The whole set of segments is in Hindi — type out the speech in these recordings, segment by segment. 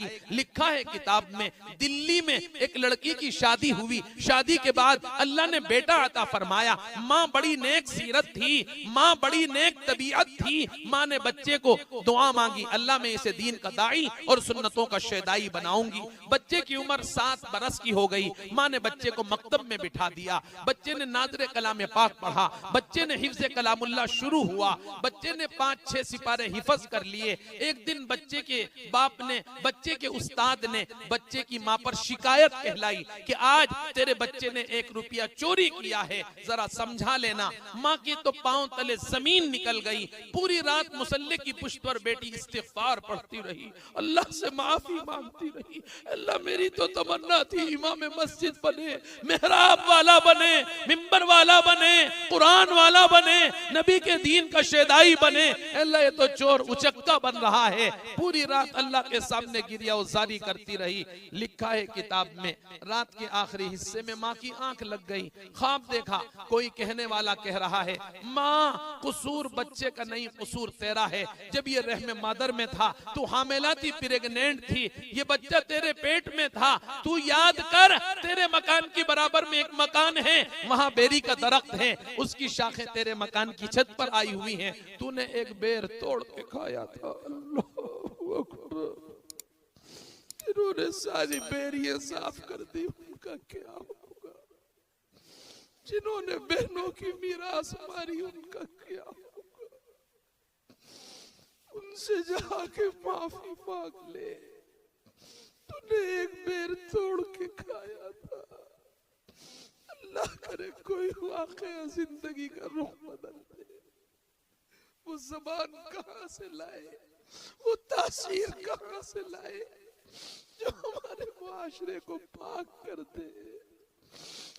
आएगी। लिखा है किताब में, दिल्ली में एक लड़की की शादी हुई, शादी के बाद अल्लाह ने बेटा अता फरमाया। माँ बड़ी नेक सीरत थी, माँ बड़ी नेक तबीयत थी। माँ ने बच्चे को दुआ मांगी, अल्लाह मैं इसे दीन का दाई और सुन्नतों का शैदाई बनाऊंगी। बच्चे की उम्र 7 बरस की हो गई। माँ ने बच्चे को मकतब में बिठा दिया, बच्चे ने नाज़रे कलाम पाक पढ़ा, बच्चे ने हिफ्ज़े कलामुल्लाह शुरू हुआ, बच्चे ने 5-6 सिपारे हिफ्ज़ कर लिए। एक दिन बच्चे के बाप ने, बच्चे के उस्ताद ने बच्चे की माँ पर शिकायत कहलाई कि आज तेरे बच्चे ने 1 रुपया चोरी किया है, जरा समझा लेना। माँ की तो पांव तले जमीन निकल गई। पूरी रात मुसल्ले की पुश्त पर बेटी इस्तिग़फ़ार पढ़ती रही, अल्लाह से माफी मांगती रही। अल्लाह मेरी तो तमन्ना थी इमाम मस्जिद बने, मेहराब वाला बने, मिंबर वाला बने, कुरान वाला बने, नबी के दीन का शेदाई बने। अल्लाह ये तो चोर उचक्का बन रहा है। पूरी रात अल्लाह के सामने गिरिया उजारी करती रही। लिखा है किताब में, रात के आखिरी हिस्से में माँ की आंख लग गई। ख्वाब देखा, कोई कहने वाला कह रहा है, माँ कसूर बच्चे का नहीं, कसूर तेरा है। जब ये रहम मादर में था, तू हामिला थी, प्रेग्नेंट थी, ये बच्चा तेरे पेट में था। तू याद कर, तेरे मकान की बराबर में एक मकान है, वहां बेरी का दरख्त है, उसकी शाखें तेरे मकान की छत पर आई हुई हैं। तूने एक बेर तोड़ के खाया था। अल्लाहू अकबर। इन्होंने सारी बेरियां साफ कर दी, उनका क्या होगा? जिन्होंने बहनों की मीरास मारी, उनका क्या होगा? उनसे जाके माफी मांग ले। तूने एक बेर तोड़ के खाया था। अल्लाह करे कोई वाकया जिंदगी का रुख बदल दे। वो जबान कहाँ से लाए, वो तासीर कहाँ से लाए जो हमारे मुआशरे को पाक कर दे,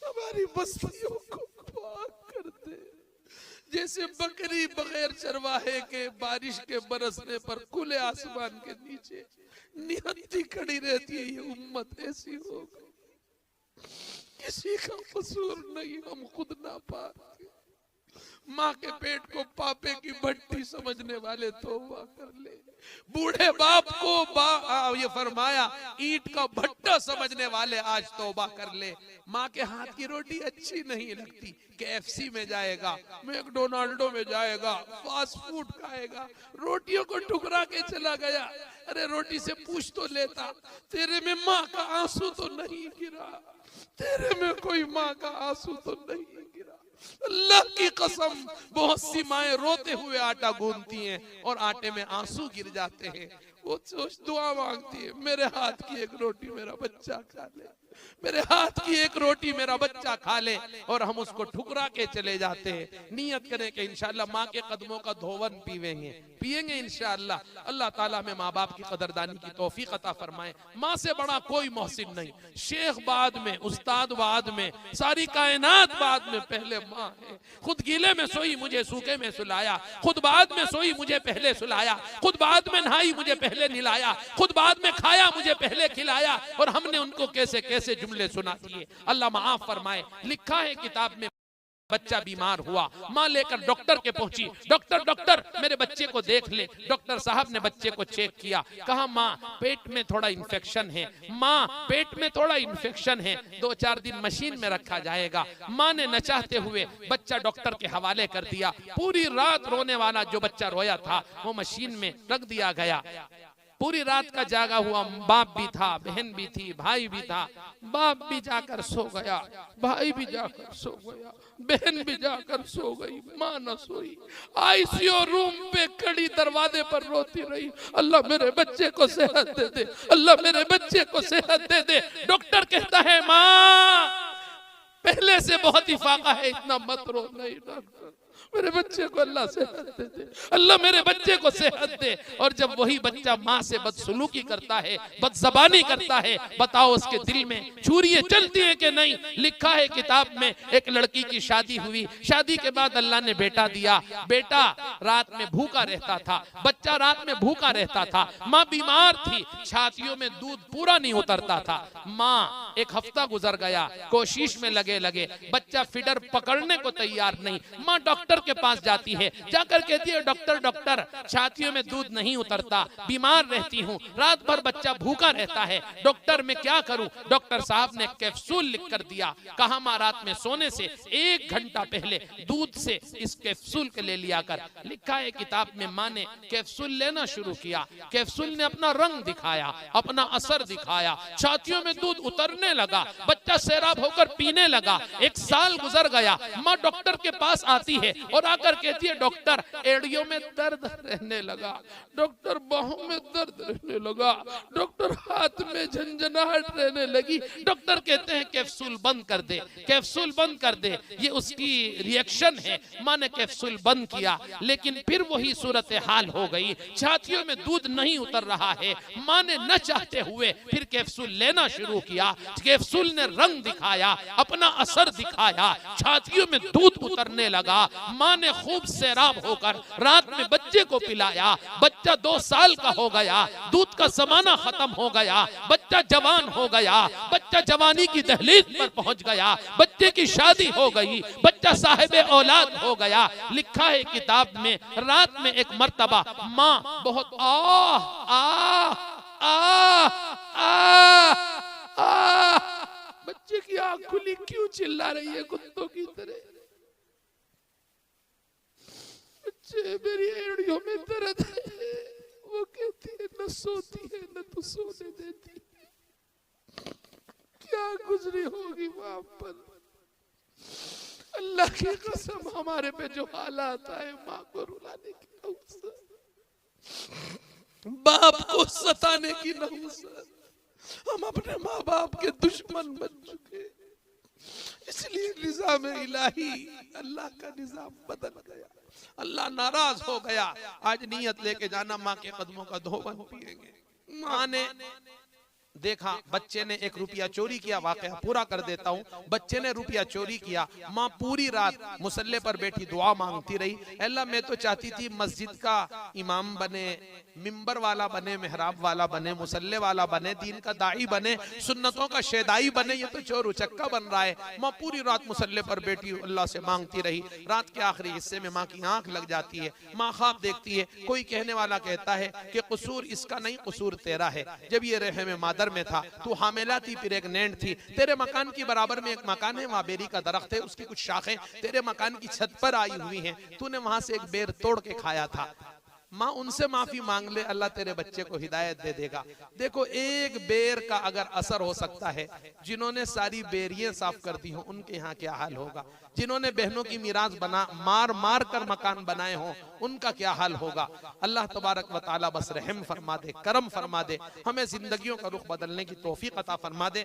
हमारी बस्तियों को पाक कर दे। जैसे बकरी बगैर चरवाहे के बारिश के बरसने पर खुले आसमान के नीचे निहत्ती खड़ी रहती है, ये उम्मत ऐसी हो गई। किसी का कसूर नहीं, हम खुद ना पाक। माँ के पेट को पापे की भट्टी समझने वाले तौबा कर ले। बूढ़े बाप को ये फरमाया ईंट का भट्टा समझने वाले आज तौबा कर ले। माँ के हाथ की रोटी अच्छी नहीं लगती, KFC में जाएगा, मैकडोनाल्डो में जाएगा, फास्ट फूड खाएगा, रोटियों को ठुकरा के चला गया। अरे रोटी से पूछ तो लेता, तेरे में माँ का आंसू तो नहीं गिरा? तेरे में कोई माँ का आंसू तो नहीं गिरा? अल्लाह की कसम, बहुत सी माएं रोते हुए आटा गूंथती हैं और आटे में आंसू गिर जाते हैं। वो दुआ मांगती है, मेरे हाथ की एक रोटी मेरा बच्चा खा ले, मेरे हाथ की एक रोटी मेरा बच्चा खा ले, और हम उसको ठुकरा के चले जाते हैं। नियत करें कि इंशाअल्लाह माँ के कदमों का धोवन पिएंगे इंशाअल्लाह। अल्लाह ताला में माँ बाप की कदरदानी की तौफीक अता फरमाए। माँ से बड़ा कोई मोहसिन नहीं। शेख बाद में, उस्ताद बाद में, सारी कायनात बाद में, पहले माँ है। खुद गीले में सोई मुझे सूखे में सुलाया, खुद बाद में सोई मुझे पहले सुलाया, खुद बाद में नहाई मुझे पहले निलाया, खुद बाद में खाया मुझे पहले खिलाया, और हमने उनको कैसे कैसे जुमले सुना दिए। अल्लाह माफ फरमाए। लिखा है किताब में, बच्चा बीमार हुआ, माँ लेकर डॉक्टर के पहुंची। डॉक्टर मेरे बच्चे को देख ले। डॉक्टर साहब ने बच्चे को चेक किया, कहा माँ पेट में थोड़ा इन्फेक्शन है, माँ पेट में थोड़ा इन्फेक्शन है, 2-4 दिन मशीन में रखा जाएगा। माँ ने न चाहते हुए बच्चा डॉक्टर के हवाले कर दिया। पूरी रात रोने वाला जो बच्चा रोया था वो मशीन में रख दिया गया। पूरी रात का जागा हुआ बाप भी था, बहन भी थी, भाई भी था। बाप भी जाकर सो गया, भाई भी जाकर सो गया, बहन भी जाकर सो गई, माँ न सोई। ICU रूम पे खड़ी दरवाजे पर रोती रही, अल्लाह मेरे बच्चे को सेहत दे दे, अल्लाह मेरे बच्चे को सेहत दे दे। डॉक्टर कहता है माँ पहले से बहुत ही फाका है, इतना मत रो। नहीं डॉक्टर, मेरे बच्चे को अल्लाह सेहत दे दे, अल्लाह मेरे बच्चे को सेहत दे। और जब वही बच्चा माँ से बदसलूकी करता है, बदजबानी करता है, बताओ उसके दिल में छुरियां चलती है कि नहीं? लिखा है किताब में, एक लड़की की शादी हुई, शादी के बाद अल्लाह ने बेटा दिया। बेटा रात में भूखा रहता था, बच्चा रात में भूखा रहता था, माँ बीमार थी, छातियों में दूध पूरा नहीं उतरता था। माँ एक हफ्ता गुजर गया, कोशिश में लगे लगे, बच्चा फीडर पकड़ने को तैयार नहीं। माँ डॉक्टर के पास जाती है, जाकर कहती है डॉक्टर डॉक्टर छातियों में दूध नहीं उतरता, बीमार रहती हूँ, रात भर बच्चा भूखा रहता है, डॉक्टर मैं क्या करूं? डॉक्टर साहब ने कैप्सूल लिख कर दिया, कहा माँ रात में सोने से 1 घंटा पहले दूध से इस कैप्सूल के ले लिया कर। लिखा है किताब में, माँ ने कैप्सूल लेना शुरू किया, कैप्सूल ने अपना रंग दिखाया, अपना असर दिखाया, छातियों में दूध उतरने लगा, बच्चा सैराब होकर पीने लगा। 1 साल गुजर गया, माँ डॉक्टर के पास आती है और आकर कहती है डॉक्टर एड़ियों में दर्द रहने लगा, डॉक्टर बाहों में दर्द रहने लगा, डॉक्टर हाथ में झंझनाहट रहने लगी। डॉक्टर कहते हैं कैप्सूल बंद कर दे, कैप्सूल बंद कर दे। ये उसकी रिएक्शन है। माँ ने कैप्सूल बंद किया, लेकिन फिर वही सूरत हाल हो गई, छातियों में दूध नहीं उतर रहा है। माँ ने न चाहते हुए फिर कैप्सूल लेना शुरू किया, कैप्सूल ने रंग दिखाया, अपना असर दिखाया, छातियों में दूध उतरने लगा। माँ ने खूब सैराब होकर रात में बच्चे को पिलाया, बच्चा 2 साल का हो गया, दूध का जमाना खत्म हो गया, बच्चा जवान हो गया, बच्चा जवानी की दहलीज पर पहुंच गया, बच्चे की शादी हो गई, बच्चा साहिब औलाद हो गया। लिखा है किताब में, रात में एक मर्तबा माँ बहुत बच्चे की आंख खुली, क्यों चिल्ला रही है कुत्तों की तरह? बच्चे मेरी एड़ियों में दर्द है, वो कहती है न सोती है न तो सोने देती। क्या गुजरी होगी माँ पर। अल्लाह की कसम, हमारे पे जो हालात आए, माँ को रुलाने की नहुसत, बाप को सताने की नहुसत। हम अपने माँ बाप के दुश्मन बन चुके, इसलिए निजाम इलाही, अल्लाह का निजाम बदल गया, अल्लाह नाराज हो गया। आज नियत लेके जाना माँ के कदमों का धोबन पिएंगे। माँ ने देखा बच्चे ने 1 रुपया चोरी किया, वाकया पूरा कर देता हूँ। बच्चे ने रुपया चोरी किया, माँ पूरी रात मुसल्ले पर बैठी दुआ मांगती रही। अल्लाह मैं तो चाहती थी मस्जिद का इमाम बने, मिंबर वाला बने, मेहराब वाला बने, मुसल्ले वाला बने, दीन का दाई बने, सुन्नतों का शेदाई बने, ये तो चोर उचक्का बन रहा है। माँ पूरी रात मुसल्ले पर बैठी अल्लाह से मांगती रही। रात के आखिरी हिस्से में माँ की आंख लग जाती है, माँ ख्वाब देखती है। कोई कहने वाला कहता है कि कसूर इसका नहीं, कसूर तेरा है। जब ये रहम मादर में था, तू हामिला थी, प्रेग्नेंट थी, तेरे मकान की बराबर में एक मकान है, वहां बेरी का दरख्त है, उसकी कुछ शाखें तेरे मकान की छत पर आई हुई हैं, तूने वहां से एक बेर तोड़ के खाया था। माँ उनसे माफी मांग ले, अल्लाह तेरे बच्चे को हिदायत दे देगा। देखो एक बेर का अगर असर हो सकता है, जिन्होंने सारी बेरियां साफ कर दी हो उनके यहाँ क्या हाल होगा, जिन्होंने बहनों की मीरास बना मार मार कर मकान बनाए हो उनका क्या हाल होगा। अल्लाह तबारक व तआला बस रहम फरमा दे, करम फरमा दे, हमें जिंदगियों का रुख बदलने की तौफीक अता फरमा दे।